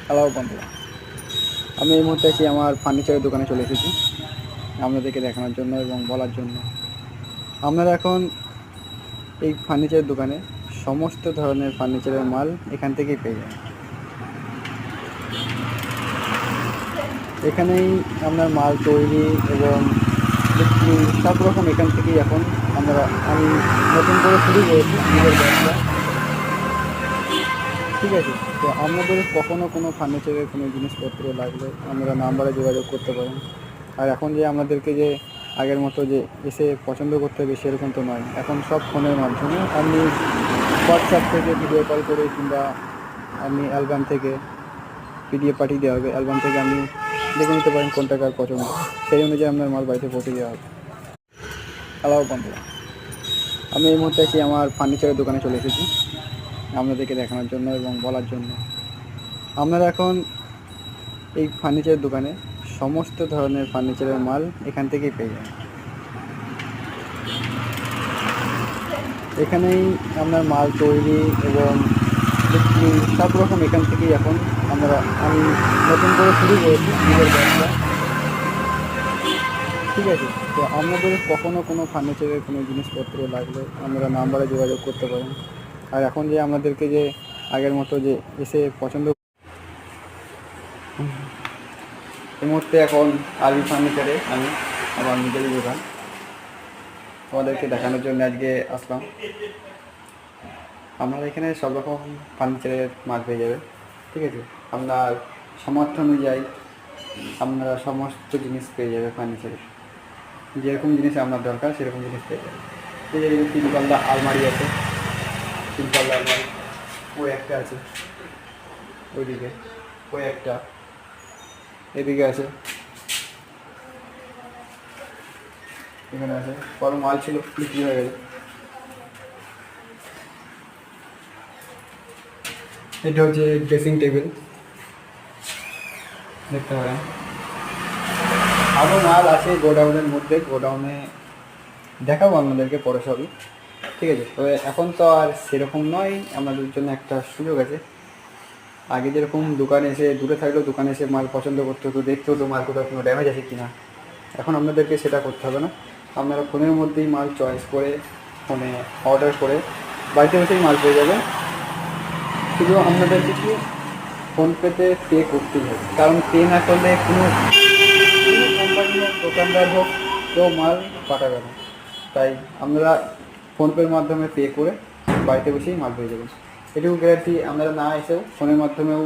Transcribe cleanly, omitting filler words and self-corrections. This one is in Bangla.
হ্যালো বন্ধুরা, আমি এই মুহূর্তে আছি আমার ফার্নিচারের দোকানে চলে এসেছি আপনাদেরকে দেখানোর জন্য এবং বলার জন্য। আপনারা এখন এই ফার্নিচারের দোকানে সমস্ত ধরনের ফার্নিচারের মাল এখান থেকেই পেয়ে যাবেন। এখানেই আপনার মাল তৈরি এবং বিক্রি সব রকম এখান থেকেই এখন আমি নতুন করে শুরু করেছি নিজের ব্যবসা। ঠিক আছে, তো আপনাদের কখনও কোনো ফার্নিচারের কোনো জিনিসপত্র লাগলে আপনারা নাম্বারে যোগাযোগ করতে পারেন। আর এখন যে আমাদেরকে যে আগের মতো যে এসে পছন্দ করতে হবে সেরকম তো নয়, এখন সব ফোনের মাধ্যমে আপনি হোয়াটসঅ্যাপ থেকে ভিডিও কল করে কিংবা আপনি অ্যালবাম থেকে পিডিএফ পাঠিয়ে দেওয়া হবে, অ্যালবাম থেকে আপনি দেখে নিতে পারেন কোনটা কার পছন্দ, সেই অনুযায়ী আপনার মাল বাড়িতে পৌঁছে দেওয়া হবে। হ্যালো বন্ধুরা, আমি এই মুহূর্তে আছি আমার ফার্নিচারের দোকানে চলে এসেছি আপনাদেরকে দেখানোর জন্য এবং বলার জন্য। আপনারা এখন এই ফার্নিচারের দোকানে সমস্ত ধরনের ফার্নিচারের মাল এখান থেকেই পেয়ে যাবেন। এখানেই আপনার মাল তৈরি এবং বিক্রি সব রকম এখান থেকেই এখন আমি নতুন করে শুরু করেছি নিজের ব্যবসা। ঠিক আছে, তো আপনাদের কখনও কোনো ফার্নিচারের কোনো জিনিসপত্র লাগলে আপনারা নাম্বারে যোগাযোগ করতে পারেন। আর এখন যে আমাদেরকে যে আগের মতো যে এসে পছন্দ, এই মুহূর্তে এখন আরবি ফার্নিচারে আমি আমার নিজেরই দোকান তোমাদেরকে দেখানোর জন্য আজকে আসলাম। আপনারা এখানে সব রকম ফার্নিচারের মাল পেয়ে যাবে। ঠিক আছে, আপনার সামর্থ্য অনুযায়ী আপনারা সমস্ত জিনিস পেয়ে যাবে। ফার্নিচারের যেরকম জিনিস আপনার দরকার সেরকম জিনিস পেয়ে যাবে। এই যে 3 পাল্লা আলমারি আছে, 3 পাল্লা আলমারি ওই একটা আছে, ওইদিকে ওই একটা, এদিকে আছে, এখানে আছে। বড় মাল ছিল, বিক্রি হয়ে গেছে। এটা হচ্ছে ড্রেসিং টেবিল, দেখতে পারেন। আরও মাল আছে গোডাউনের মধ্যে, গোডাউনে দেখাবো আপনাদেরকে পরে সবই। ঠিক আছে, তবে এখন তো আর সেরকম নয়, আমাদের জন্য একটা সুযোগ আছে। আগে যেরকম দোকানে এসে দূরে থাকলেও দোকানে এসে মাল পছন্দ করতে হতো, দেখতে হতো মাল কোথাও কোনো ড্যামেজ আছে কিনা। এখন আপনাদেরকে সেটা করতে হবে না, আপনারা ফোনের মধ্যেই মাল চয়েস করে ফোনে অর্ডার করে বাড়িতে বসেই মাল পেয়ে যাবেন। শুধু আপনাদের কিছু ফোনপেতে পে করতেই হবে, কারণ পে না করলে কোনো কোম্পানি হোক দোকানদার হোক কেউ মাল পাঠাবে না। তাই আপনারা ফোনপের মাধ্যমে পে করে বাড়িতে বসেই মাল পেয়ে যাবেন। এটুকু গ্যারান্টি, আপনারা না এসেও ফোনের মাধ্যমেও